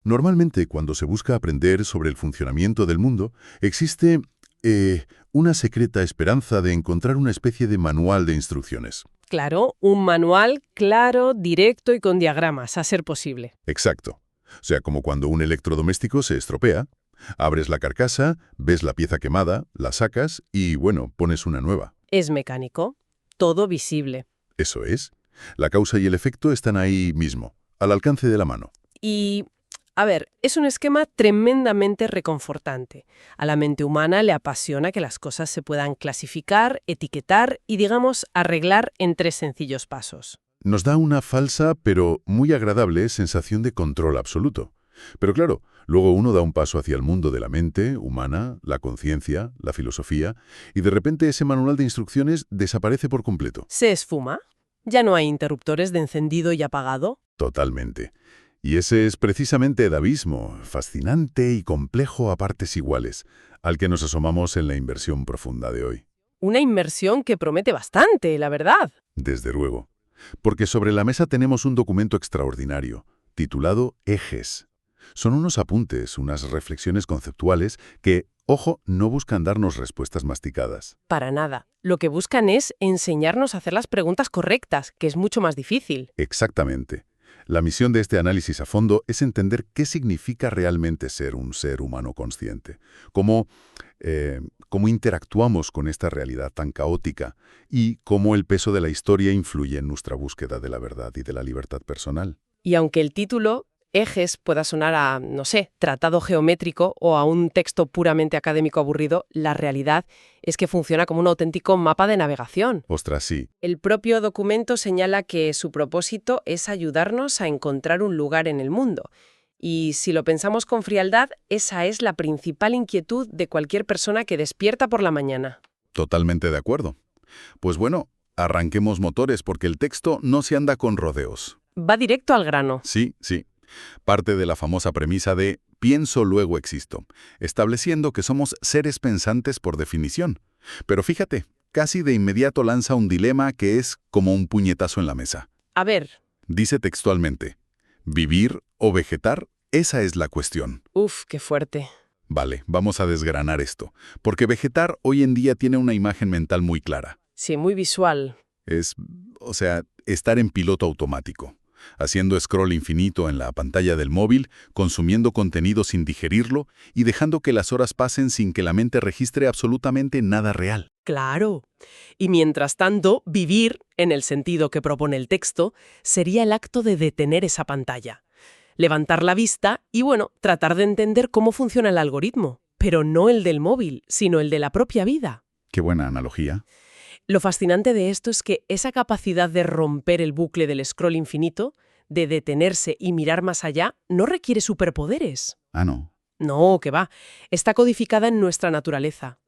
Normalmente, cuando se busca aprender sobre el funcionamiento del mundo, existe una secreta esperanza de encontrar una especie de manual de instrucciones. Claro, un manual claro, directo y con diagramas, a ser posible. Exacto. O sea, como cuando un electrodoméstico se estropea, abres la carcasa, ves la pieza quemada, la sacas y, bueno, pones una nueva. Es mecánico, todo visible. Eso es. La causa y el efecto están ahí mismo, al alcance de la mano. Y, a ver, es un esquema tremendamente reconfortante. A la mente humana le apasiona que las cosas se puedan clasificar, etiquetar y, digamos, arreglar en 3 sencillos pasos. Nos da una falsa, pero muy agradable sensación de control absoluto. Pero claro, luego uno da un paso hacia el mundo de la mente humana, la conciencia, la filosofía, y de repente ese manual de instrucciones desaparece por completo. ¿Se esfuma? ¿Ya no hay interruptores de encendido y apagado? Totalmente. Y ese es precisamente el abismo, fascinante y complejo a partes iguales, al que nos asomamos en la inversión profunda de hoy. Una inmersión que promete bastante, la verdad. Desde luego. Porque sobre la mesa tenemos un documento extraordinario, titulado Ejes. Son unos apuntes, unas reflexiones conceptuales que, ojo, no buscan darnos respuestas masticadas. Para nada. Lo que buscan es enseñarnos a hacer las preguntas correctas, que es mucho más difícil. Exactamente. La misión de este análisis a fondo es entender qué significa realmente ser un ser humano consciente, cómo interactuamos con esta realidad tan caótica y cómo el peso de la historia influye en nuestra búsqueda de la verdad y de la libertad personal. Y aunque el título, Ejes, pueda sonar a, no sé, tratado geométrico o a un texto puramente académico aburrido, la realidad es que funciona como un auténtico mapa de navegación. Ostras, sí, El propio documento señala que su propósito es ayudarnos a encontrar un lugar en el mundo. Y si lo pensamos con frialdad, esa es la principal inquietud de cualquier persona que despierta por la mañana. totalmente de acuerdo. Pues bueno, arranquemos motores porque el texto no se anda con rodeos. Va directo al grano. Sí, sí. Parte de la famosa premisa de pienso luego existo, estableciendo que somos seres pensantes por definición. Pero fíjate, casi de inmediato lanza un dilema que es como un puñetazo en la mesa. A ver, Dice textualmente, ¿vivir o vegetar? Esa es la cuestión. qué fuerte. Vale, vamos a desgranar esto, porque vegetar hoy en día tiene una imagen mental muy clara. Sí, muy visual. Es, o sea, estar en piloto automático, haciendo scroll infinito en la pantalla del móvil, consumiendo contenido sin digerirlo y dejando que las horas pasen sin que la mente registre absolutamente nada real. Claro. Y mientras tanto, vivir, en el sentido que propone el texto, sería el acto de detener esa pantalla. Levantar la vista y, bueno, tratar de entender cómo funciona el algoritmo. Pero no el del móvil, sino el de la propia vida. Qué buena analogía. Lo fascinante de esto es que esa capacidad de romper el bucle del scroll infinito, de detenerse y mirar más allá, no requiere superpoderes. Ah, no. No, que va. Está codificada en nuestra naturaleza.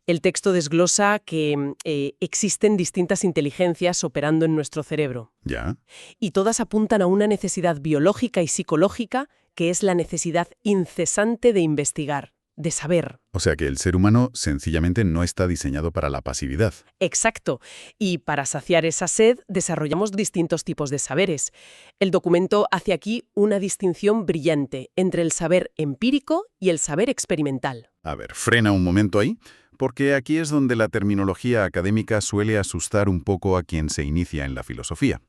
El texto desglosa que existen distintas inteligencias operando en nuestro cerebro. ¿Ya? Y todas apuntan a una necesidad biológica y psicológica que es la necesidad incesante de investigar, de saber. O sea que el ser humano sencillamente no está diseñado para la pasividad. Exacto. Y para saciar esa sed desarrollamos distintos tipos de saberes. El documento hace aquí una distinción brillante entre el saber empírico y el saber experimental. A ver, frena un momento ahí, porque aquí es donde la terminología académica suele asustar un poco a quien se inicia en la filosofía.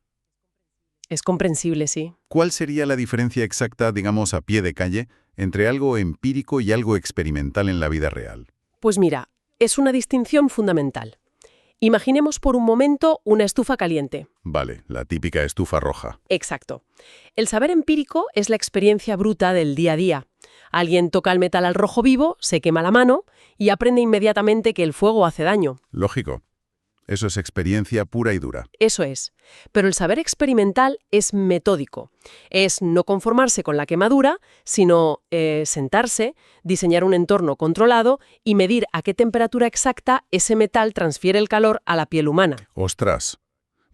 Es comprensible, sí. ¿Cuál sería la diferencia exacta, digamos, a pie de calle, entre algo empírico y algo experimental en la vida real? Pues mira, es una distinción fundamental. Imaginemos por un momento una estufa caliente. Vale, la típica estufa roja. Exacto. El saber empírico es la experiencia bruta del día a día. Alguien toca el metal al rojo vivo, se quema la mano y aprende inmediatamente que el fuego hace daño. Lógico. Eso es experiencia pura y dura. Eso es. Pero el saber experimental es metódico. Es no conformarse con la quemadura, sino sentarse, diseñar un entorno controlado y medir a qué temperatura exacta ese metal transfiere el calor a la piel humana. ¡Ostras!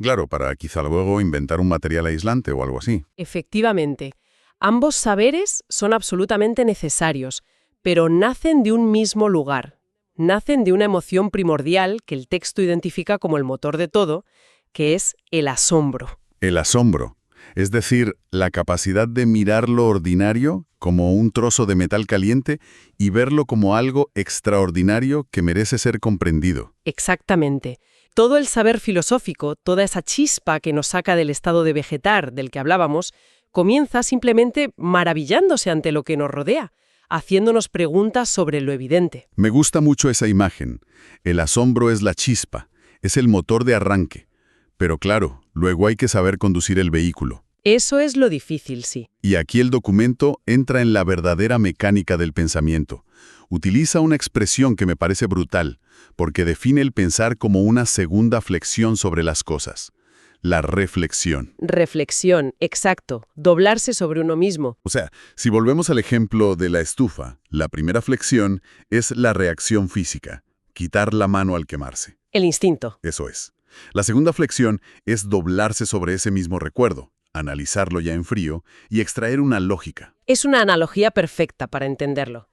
Claro, para quizá luego inventar un material aislante o algo así. Efectivamente. Ambos saberes son absolutamente necesarios, pero nacen de un mismo lugar. Nacen de una emoción primordial que el texto identifica como el motor de todo, que es el asombro. El asombro. Es decir, la capacidad de mirar lo ordinario como un trozo de metal caliente y verlo como algo extraordinario que merece ser comprendido. Exactamente. Todo el saber filosófico, toda esa chispa que nos saca del estado de vegetar del que hablábamos, comienza simplemente maravillándose ante lo que nos rodea, haciéndonos preguntas sobre lo evidente. Me gusta mucho esa imagen. El asombro es la chispa, es el motor de arranque. Pero claro, luego hay que saber conducir el vehículo. Eso es lo difícil, sí. Y aquí el documento entra en la verdadera mecánica del pensamiento. Utiliza una expresión que me parece brutal, porque define el pensar como una segunda flexión sobre las cosas. La reflexión. Reflexión, exacto. Doblarse sobre uno mismo. O sea, si volvemos al ejemplo de la estufa, la primera flexión es la reacción física, quitar la mano al quemarse. El instinto. Eso es. La segunda flexión es doblarse sobre ese mismo recuerdo, analizarlo ya en frío y extraer una lógica. Es una analogía perfecta para entenderlo.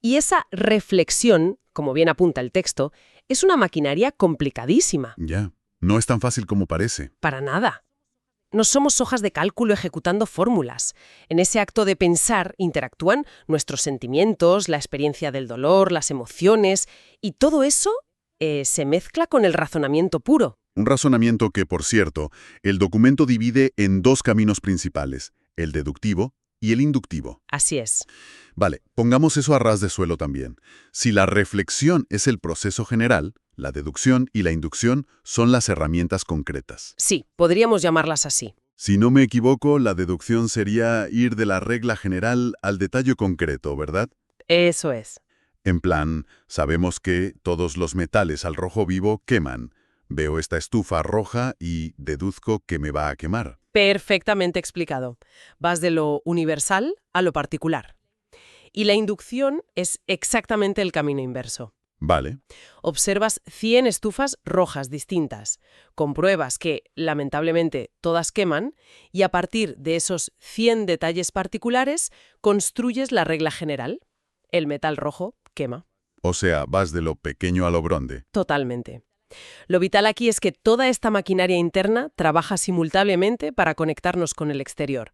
Y esa reflexión, como bien apunta el texto, es una maquinaria complicadísima. Ya, no es tan fácil como parece. Para nada. No somos hojas de cálculo ejecutando fórmulas. En ese acto de pensar interactúan nuestros sentimientos, la experiencia del dolor, las emociones, y todo eso se mezcla con el razonamiento puro. Un razonamiento que, por cierto, el documento divide en dos caminos principales, el deductivo y el inductivo. Así es. Vale, pongamos eso a ras de suelo también. Si la reflexión es el proceso general, la deducción y la inducción son las herramientas concretas. Sí, podríamos llamarlas así. Si no me equivoco, la deducción sería ir de la regla general al detalle concreto, ¿verdad? Eso es. En plan, sabemos que todos los metales al rojo vivo queman. Veo esta estufa roja y deduzco que me va a quemar. Perfectamente explicado. Vas de lo universal a lo particular. Y la inducción es exactamente el camino inverso. Vale. Observas 100 estufas rojas distintas, compruebas que, lamentablemente, todas queman, y a partir de esos 100 detalles particulares, construyes la regla general. El metal rojo quema. O sea, vas de lo pequeño a lo grande. Totalmente. Lo vital aquí es que toda esta maquinaria interna trabaja simultáneamente para conectarnos con el exterior.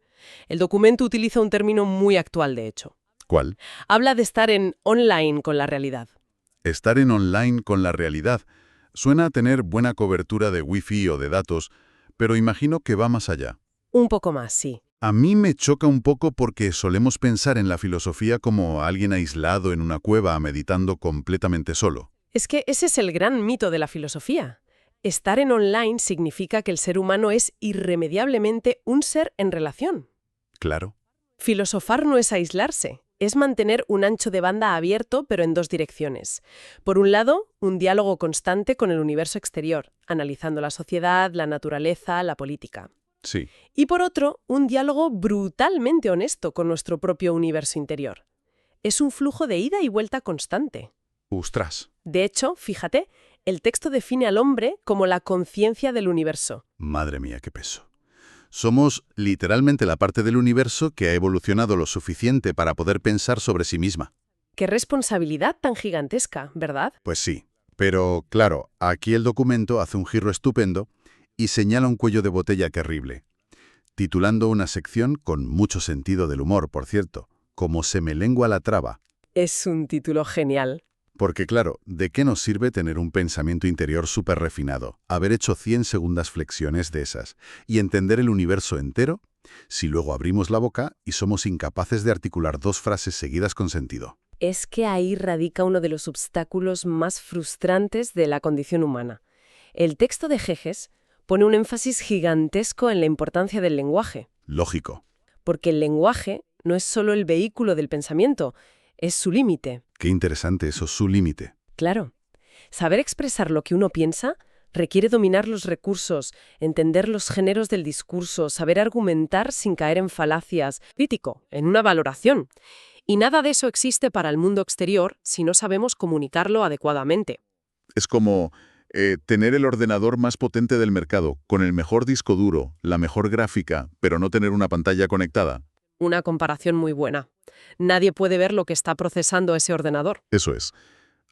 El documento utiliza un término muy actual, de hecho. ¿Cuál? Habla de estar en online con la realidad. Estar en online con la realidad. Suena a tener buena cobertura de Wi-Fi o de datos, pero imagino que va más allá. Un poco más, sí. A mí me choca un poco porque solemos pensar en la filosofía como alguien aislado en una cueva meditando completamente solo. Es que ese es el gran mito de la filosofía. Estar en online significa que el ser humano es irremediablemente un ser en relación. Claro. Filosofar no es aislarse, es mantener un ancho de banda abierto pero en dos direcciones. Por un lado, un diálogo constante con el universo exterior, analizando la sociedad, la naturaleza, la política. Sí. Y por otro, un diálogo brutalmente honesto con nuestro propio universo interior. Es un flujo de ida y vuelta constante. ¡Ostras! De hecho, fíjate, el texto define al hombre como la conciencia del universo. Madre mía, qué peso. Somos literalmente la parte del universo que ha evolucionado lo suficiente para poder pensar sobre sí misma. Qué responsabilidad tan gigantesca, ¿verdad? Pues sí. Pero, claro, aquí el documento hace un giro estupendo y señala un cuello de botella terrible, titulando una sección con mucho sentido del humor, por cierto, como se me lengua la traba. Es un título genial. Porque claro, ¿de qué nos sirve tener un pensamiento interior súper refinado, haber hecho 100 segundas flexiones de esas y entender el universo entero, si luego abrimos la boca y somos incapaces de articular dos frases seguidas con sentido? Es que ahí radica uno de los obstáculos más frustrantes de la condición humana. El texto de Gejes pone un énfasis gigantesco en la importancia del lenguaje. Lógico. Porque el lenguaje no es solo el vehículo del pensamiento, es su límite. Qué interesante eso, su límite. Claro. Saber expresar lo que uno piensa requiere dominar los recursos, entender los géneros del discurso, saber argumentar sin caer en falacias, crítico, en una valoración. Y nada de eso existe para el mundo exterior si no sabemos comunicarlo adecuadamente. Es como tener el ordenador más potente del mercado, con el mejor disco duro, la mejor gráfica, pero no tener una pantalla conectada. Una comparación muy buena. Nadie puede ver lo que está procesando ese ordenador. Eso es.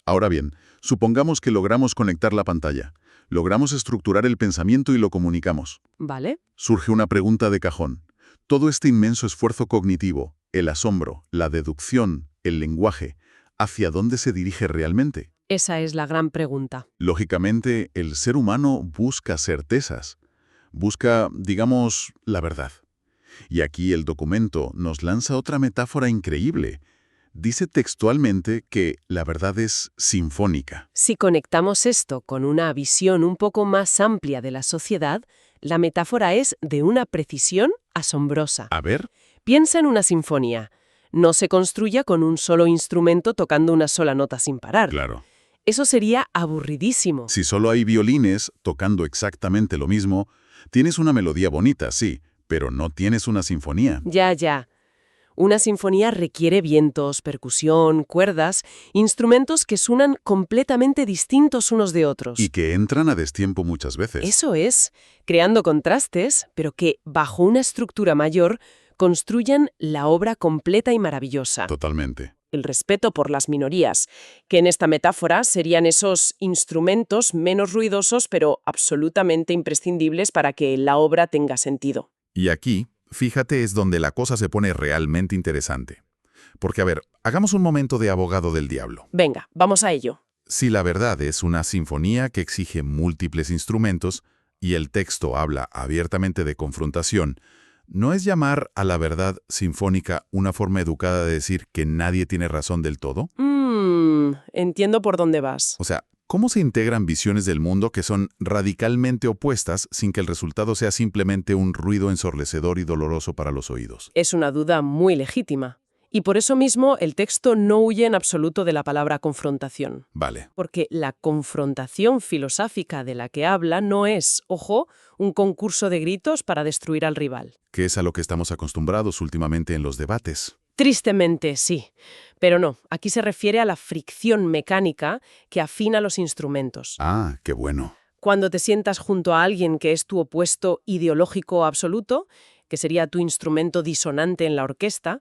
Ahora bien, supongamos que logramos conectar la pantalla. Logramos estructurar el pensamiento y lo comunicamos. ¿Vale? Surge una pregunta de cajón. Todo este inmenso esfuerzo cognitivo, el asombro, la deducción, el lenguaje, ¿hacia dónde se dirige realmente? Esa es la gran pregunta. Lógicamente, el ser humano busca certezas. Busca, digamos, la verdad. Y aquí el documento nos lanza otra metáfora increíble. Dice textualmente que la verdad es sinfónica. Si conectamos esto con una visión un poco más amplia de la sociedad, la metáfora es de una precisión asombrosa. A ver, Piensa en una sinfonía. No se construye con un solo instrumento tocando una sola nota sin parar. claro. Eso sería aburridísimo. Si solo hay violines tocando exactamente lo mismo, tienes una melodía bonita, sí, pero no tienes una sinfonía. Ya. Una sinfonía requiere vientos, percusión, cuerdas, instrumentos que suenan completamente distintos unos de otros. Y que entran a destiempo muchas veces. Eso es, creando contrastes, pero que, bajo una estructura mayor, construyen la obra completa y maravillosa. Totalmente. El respeto por las minorías, que en esta metáfora serían esos instrumentos menos ruidosos, pero absolutamente imprescindibles para que la obra tenga sentido. Y aquí, fíjate, es donde la cosa se pone realmente interesante. Porque, a ver, hagamos un momento de abogado del diablo. Venga, vamos a ello. Si la verdad es una sinfonía que exige múltiples instrumentos y el texto habla abiertamente de confrontación, ¿no es llamar a la verdad sinfónica una forma educada de decir que nadie tiene razón del todo? Entiendo por dónde vas. O sea, ¿cómo se integran visiones del mundo que son radicalmente opuestas sin que el resultado sea simplemente un ruido ensordecedor y doloroso para los oídos? Es una duda muy legítima. Y por eso mismo el texto no huye en absoluto de la palabra confrontación. Vale. Porque la confrontación filosófica de la que habla no es, ojo, un concurso de gritos para destruir al rival. Que es a lo que estamos acostumbrados últimamente en los debates. Tristemente, sí. Pero no, aquí se refiere a la fricción mecánica que afina los instrumentos. Ah, qué bueno. Cuando te sientas junto a alguien que es tu opuesto ideológico absoluto, que sería tu instrumento disonante en la orquesta,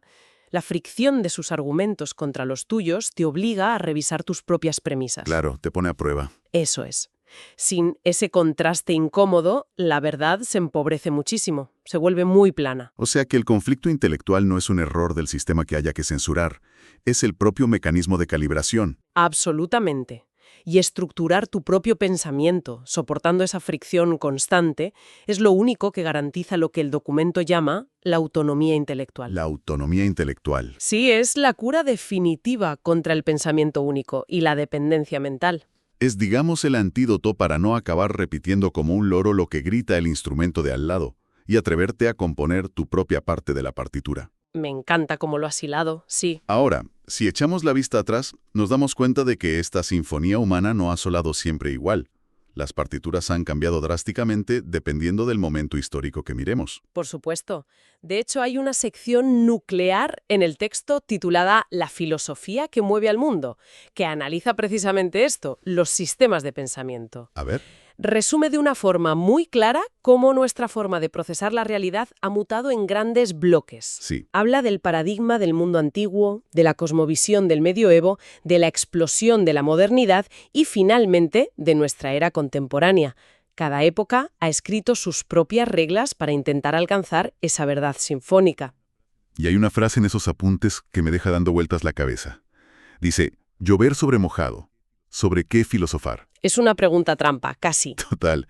la fricción de sus argumentos contra los tuyos te obliga a revisar tus propias premisas. Claro, te pone a prueba. Eso es. Sin ese contraste incómodo, la verdad se empobrece muchísimo, se vuelve muy plana. O sea que el conflicto intelectual no es un error del sistema que haya que censurar, es el propio mecanismo de calibración. Absolutamente. Y estructurar tu propio pensamiento, soportando esa fricción constante, es lo único que garantiza lo que el documento llama la autonomía intelectual. La autonomía intelectual. Sí, es la cura definitiva contra el pensamiento único y la dependencia mental. Es, digamos, el antídoto para no acabar repitiendo como un loro lo que grita el instrumento de al lado y atreverte a componer tu propia parte de la partitura. Me encanta cómo lo has hilado, sí. Ahora, si echamos la vista atrás, nos damos cuenta de que esta sinfonía humana no ha sonado siempre igual. Las partituras han cambiado drásticamente dependiendo del momento histórico que miremos. Por supuesto. De hecho, hay una sección nuclear en el texto titulada La filosofía que mueve al mundo, que analiza precisamente esto, los sistemas de pensamiento. A ver. Resume de una forma muy clara cómo nuestra forma de procesar la realidad ha mutado en grandes bloques. Sí. Habla del paradigma del mundo antiguo, de la cosmovisión del medioevo, de la explosión de la modernidad y, finalmente, de nuestra era contemporánea. Cada época ha escrito sus propias reglas para intentar alcanzar esa verdad sinfónica. Y hay una frase en esos apuntes que me deja dando vueltas la cabeza. Dice, llover sobre mojado. ¿Sobre qué filosofar? Es una pregunta trampa, casi. Total.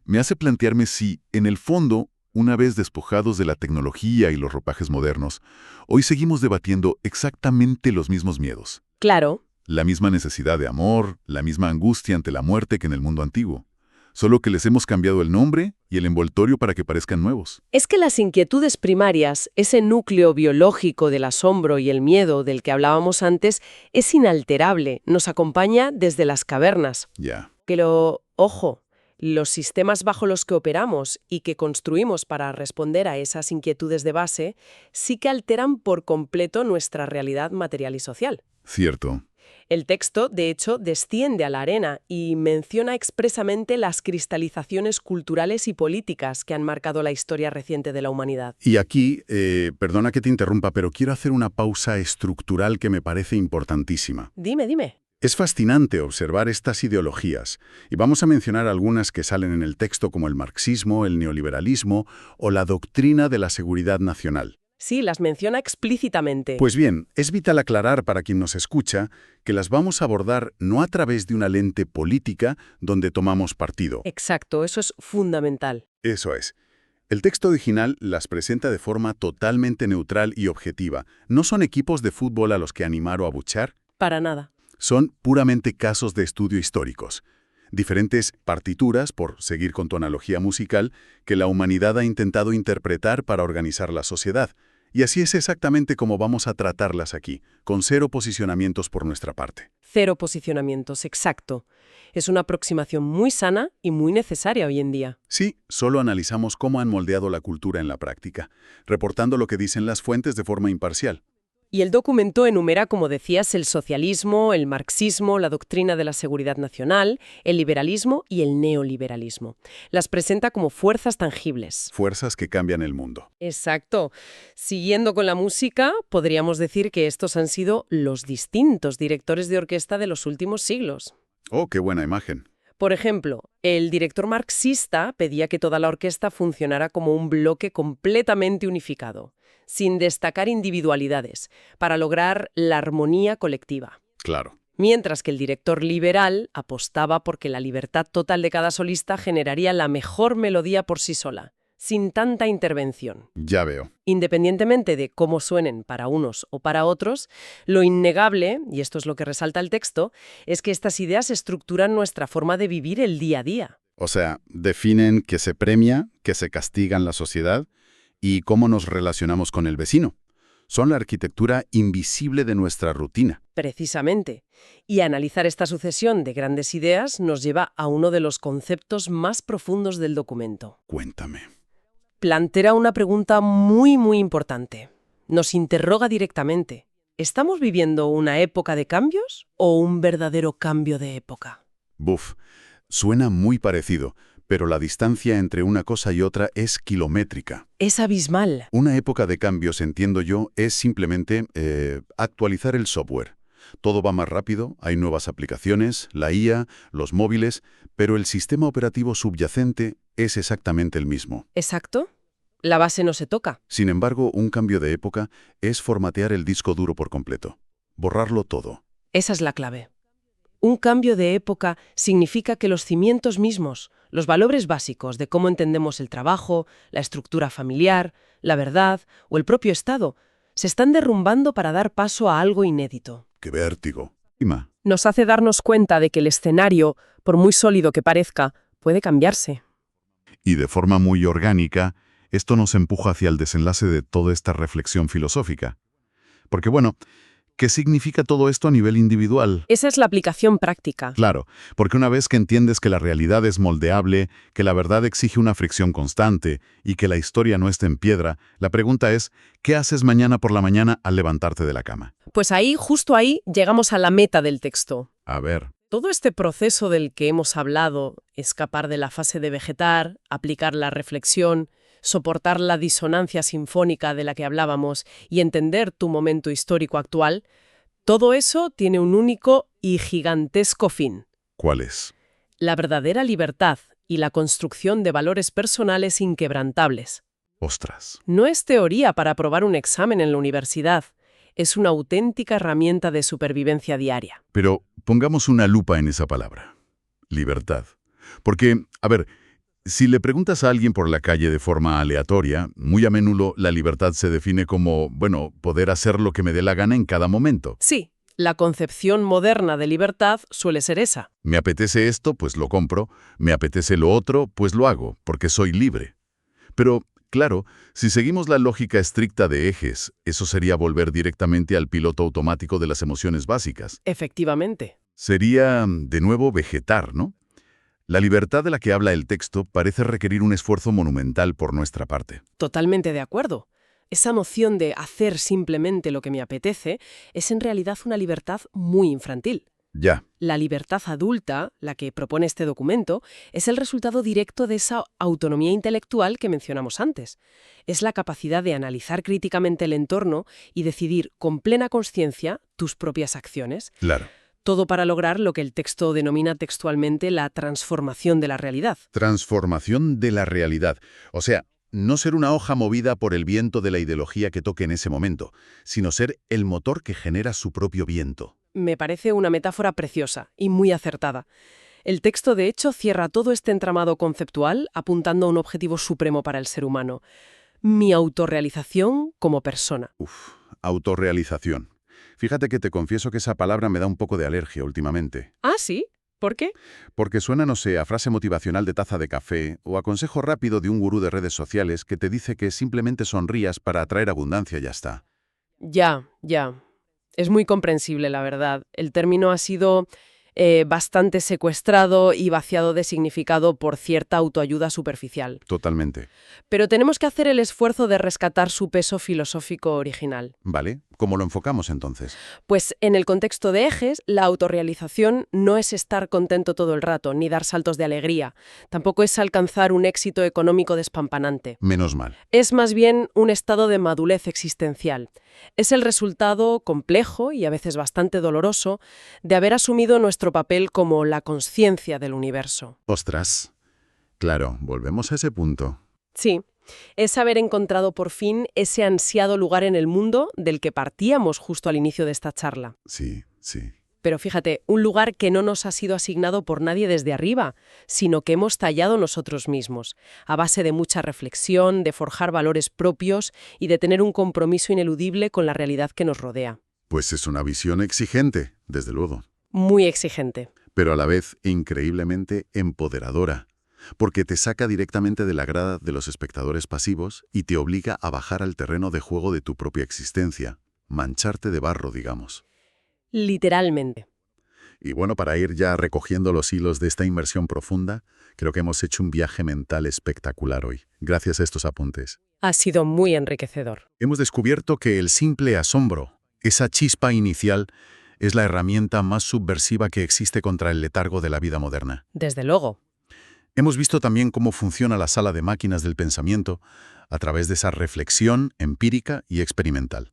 Me hace plantearme si, en el fondo, una vez despojados de la tecnología y los ropajes modernos, hoy seguimos debatiendo exactamente los mismos miedos. Claro. La misma necesidad de amor, la misma angustia ante la muerte que en el mundo antiguo. Solo que les hemos cambiado el nombre y el envoltorio para que parezcan nuevos. Es que las inquietudes primarias, ese núcleo biológico del asombro y el miedo del que hablábamos antes, es inalterable, nos acompaña desde las cavernas. Ya. Pero, ojo, los sistemas bajo los que operamos y que construimos para responder a esas inquietudes de base sí que alteran por completo nuestra realidad material y social. Cierto. El texto, de hecho, desciende a la arena y menciona expresamente las cristalizaciones culturales y políticas que han marcado la historia reciente de la humanidad. Y aquí, perdona que te interrumpa, pero quiero hacer una pausa estructural que me parece importantísima. Dime. Es fascinante observar estas ideologías, y vamos a mencionar algunas que salen en el texto como el marxismo, el neoliberalismo o la doctrina de la seguridad nacional. Sí, las menciona explícitamente. Pues bien, es vital aclarar para quien nos escucha que las vamos a abordar no a través de una lente política donde tomamos partido. Exacto, eso es fundamental. Eso es. El texto original las presenta de forma totalmente neutral y objetiva. No son equipos de fútbol a los que animar o abuchar. Para nada. Son puramente casos de estudio históricos. Diferentes partituras, por seguir con tu analogía musical, que la humanidad ha intentado interpretar para organizar la sociedad. Y así es exactamente como vamos a tratarlas aquí, con 0 posicionamientos por nuestra parte. 0 posicionamientos, exacto. Es una aproximación muy sana y muy necesaria hoy en día. Sí, solo analizamos cómo han moldeado la cultura en la práctica, reportando lo que dicen las fuentes de forma imparcial. Y el documento enumera, como decías, el socialismo, el marxismo, la doctrina de la seguridad nacional, el liberalismo y el neoliberalismo. Las presenta como fuerzas tangibles. Fuerzas que cambian el mundo. Exacto. Siguiendo con la música, podríamos decir que estos han sido los distintos directores de orquesta de los últimos siglos. Oh, qué buena imagen. Por ejemplo, el director marxista pedía que toda la orquesta funcionara como un bloque completamente unificado, sin destacar individualidades, para lograr la armonía colectiva. Claro. Mientras que el director liberal apostaba porque la libertad total de cada solista generaría la mejor melodía por sí sola, sin tanta intervención. Ya veo. Independientemente de cómo suenen para unos o para otros, lo innegable, y esto es lo que resalta el texto, es que estas ideas estructuran nuestra forma de vivir el día a día. O sea, definen qué se premia, qué se castiga en la sociedad y cómo nos relacionamos con el vecino. Son la arquitectura invisible de nuestra rutina. Precisamente. Y analizar esta sucesión de grandes ideas nos lleva a uno de los conceptos más profundos del documento. Cuéntame. Plantea una pregunta muy, muy importante. Nos interroga directamente. ¿Estamos viviendo una época de cambios o un verdadero cambio de época? Buf, suena muy parecido, pero la distancia entre una cosa y otra es kilométrica. Es abismal. Una época de cambios, entiendo yo, es simplemente actualizar el software. Todo va más rápido, hay nuevas aplicaciones, la IA, los móviles, pero el sistema operativo subyacente es exactamente el mismo. Exacto. La base no se toca. Sin embargo, un cambio de época es formatear el disco duro por completo. Borrarlo todo. Esa es la clave. Un cambio de época significa que los cimientos mismos, los valores básicos de cómo entendemos el trabajo, la estructura familiar, la verdad o el propio Estado, se están derrumbando para dar paso a algo inédito. ¡Qué vértigo! Nos hace darnos cuenta de que el escenario, por muy sólido que parezca, puede cambiarse. Y de forma muy orgánica, esto nos empuja hacia el desenlace de toda esta reflexión filosófica. Porque bueno, ¿qué significa todo esto a nivel individual? Esa es la aplicación práctica. Claro, porque una vez que entiendes que la realidad es moldeable, que la verdad exige una fricción constante y que la historia no está en piedra, la pregunta es, ¿qué haces mañana por la mañana al levantarte de la cama? Pues ahí, justo ahí, llegamos a la meta del texto. A ver. Todo este proceso del que hemos hablado, escapar de la fase de vegetar, aplicar la reflexión, soportar la disonancia sinfónica de la que hablábamos y entender tu momento histórico actual, todo eso tiene un único y gigantesco fin. ¿Cuál es? La verdadera libertad y la construcción de valores personales inquebrantables. Ostras. No es teoría para aprobar un examen en la universidad, es una auténtica herramienta de supervivencia diaria. Pero pongamos una lupa en esa palabra. Libertad. Porque, a ver, si le preguntas a alguien por la calle de forma aleatoria, muy a menudo la libertad se define como, bueno, poder hacer lo que me dé la gana en cada momento. Sí, la concepción moderna de libertad suele ser esa. Me apetece esto, pues lo compro. Me apetece lo otro, pues lo hago, porque soy libre. Pero, claro, si seguimos la lógica estricta de ejes, eso sería volver directamente al piloto automático de las emociones básicas. Efectivamente. Sería, de nuevo, vegetar, ¿no? La libertad de la que habla el texto parece requerir un esfuerzo monumental por nuestra parte. Totalmente de acuerdo. Esa noción de hacer simplemente lo que me apetece es en realidad una libertad muy infantil. Ya. La libertad adulta, la que propone este documento, es el resultado directo de esa autonomía intelectual que mencionamos antes. Es la capacidad de analizar críticamente el entorno y decidir con plena conciencia tus propias acciones. Claro. Todo para lograr lo que el texto denomina textualmente la transformación de la realidad. Transformación de la realidad. O sea, no ser una hoja movida por el viento de la ideología que toque en ese momento, sino ser el motor que genera su propio viento. Me parece una metáfora preciosa y muy acertada. El texto, de hecho, cierra todo este entramado conceptual apuntando a un objetivo supremo para el ser humano: mi autorrealización como persona. Autorrealización. Fíjate que te confieso que esa palabra me da un poco de alergia últimamente. ¿Ah, sí? ¿Por qué? Porque suena, no sé, a frase motivacional de taza de café o a consejo rápido de un gurú de redes sociales que te dice que simplemente sonrías para atraer abundancia y ya está. Ya. Es muy comprensible, la verdad. El término ha sido bastante secuestrado y vaciado de significado por cierta autoayuda superficial. Totalmente. Pero tenemos que hacer el esfuerzo de rescatar su peso filosófico original. ¿Vale? ¿Cómo lo enfocamos entonces? Pues en el contexto de Ejes, la autorrealización no es estar contento todo el rato, ni dar saltos de alegría. Tampoco es alcanzar un éxito económico despampanante. Menos mal. Es más bien un estado de madurez existencial. Es el resultado complejo y a veces bastante doloroso de haber asumido nuestro papel como la consciencia del universo. Ostras. Claro, volvemos a ese punto. Sí, es haber encontrado por fin ese ansiado lugar en el mundo del que partíamos justo al inicio de esta charla. Sí. Pero fíjate, un lugar que no nos ha sido asignado por nadie desde arriba, sino que hemos tallado nosotros mismos, a base de mucha reflexión, de forjar valores propios y de tener un compromiso ineludible con la realidad que nos rodea. Pues es una visión exigente, desde luego, Muy exigente. pero a la vez increíblemente empoderadora, porque te saca directamente de la grada de los espectadores pasivos y te obliga a bajar al terreno de juego de tu propia existencia, mancharte de barro, digamos. Literalmente. Y bueno, para ir ya recogiendo los hilos de esta inmersión profunda, creo que hemos hecho un viaje mental espectacular hoy, gracias a estos apuntes. Ha sido muy enriquecedor. Hemos descubierto que el simple asombro, esa chispa inicial, es la herramienta más subversiva que existe contra el letargo de la vida moderna. Desde luego. Hemos visto también cómo funciona la sala de máquinas del pensamiento a través de esa reflexión empírica y experimental.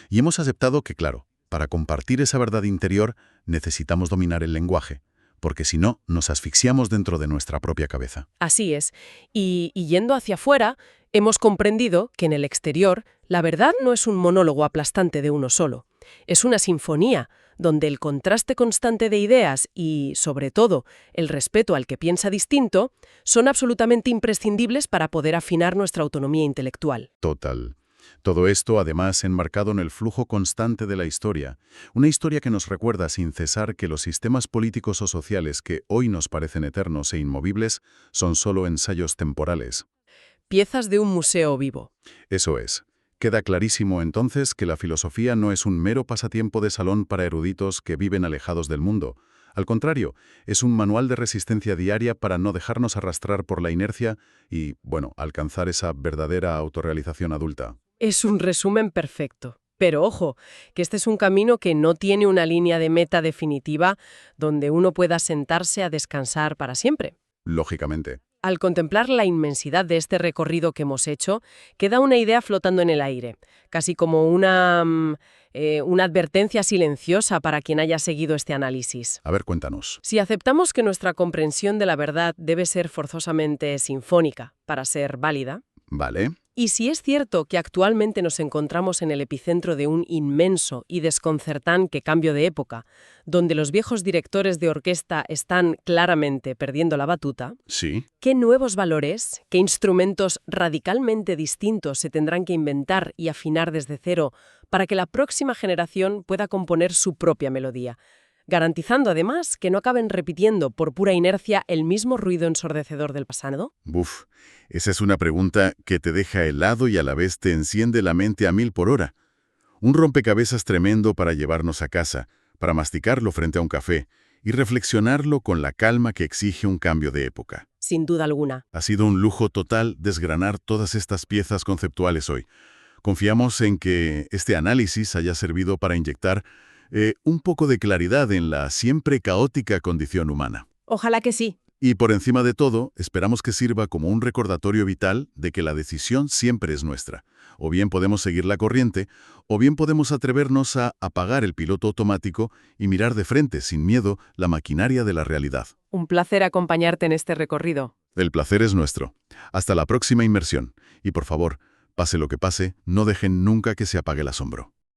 Y hemos aceptado que, claro, para compartir esa verdad interior necesitamos dominar el lenguaje, porque si no, nos asfixiamos dentro de nuestra propia cabeza. Así es. Y yendo hacia afuera, hemos comprendido que en el exterior la verdad no es un monólogo aplastante de uno solo. Es una sinfonía donde el contraste constante de ideas y, sobre todo, el respeto al que piensa distinto son absolutamente imprescindibles para poder afinar nuestra autonomía intelectual. Total. Todo esto, además, enmarcado en el flujo constante de la historia, una historia que nos recuerda sin cesar que los sistemas políticos o sociales que hoy nos parecen eternos e inmovibles son solo ensayos temporales. Piezas de un museo vivo. Eso es. Queda clarísimo entonces que la filosofía no es un mero pasatiempo de salón para eruditos que viven alejados del mundo. Al contrario, es un manual de resistencia diaria para no dejarnos arrastrar por la inercia y, bueno, alcanzar esa verdadera autorrealización adulta. Es un resumen perfecto. Pero ojo, que este es un camino que no tiene una línea de meta definitiva donde uno pueda sentarse a descansar para siempre. Lógicamente. Al contemplar la inmensidad de este recorrido que hemos hecho, queda una idea flotando en el aire, casi como una advertencia silenciosa para quien haya seguido este análisis. A ver, cuéntanos. Si aceptamos que nuestra comprensión de la verdad debe ser forzosamente sinfónica para ser válida, Vale. y si es cierto que actualmente nos encontramos en el epicentro de un inmenso y desconcertante cambio de época, donde los viejos directores de orquesta están claramente perdiendo la batuta, Sí. ¿qué nuevos valores, qué instrumentos radicalmente distintos se tendrán que inventar y afinar desde cero para que la próxima generación pueda componer su propia melodía? Garantizando además que no acaben repitiendo por pura inercia el mismo ruido ensordecedor del pasado. Buf, esa es una pregunta que te deja helado y a la vez te enciende la mente a 1000 por hora. Un rompecabezas tremendo para llevarnos a casa, para masticarlo frente a un café y reflexionarlo con la calma que exige un cambio de época. Sin duda alguna. Ha sido un lujo total desgranar todas estas piezas conceptuales hoy. Confiamos en que este análisis haya servido para inyectar un poco de claridad en la siempre caótica condición humana. Ojalá que sí. Y por encima de todo, esperamos que sirva como un recordatorio vital de que la decisión siempre es nuestra. O bien podemos seguir la corriente, o bien podemos atrevernos a apagar el piloto automático y mirar de frente, sin miedo, la maquinaria de la realidad. Un placer acompañarte en este recorrido. El placer es nuestro. Hasta la próxima inmersión. Y por favor, pase lo que pase, no dejen nunca que se apague el asombro.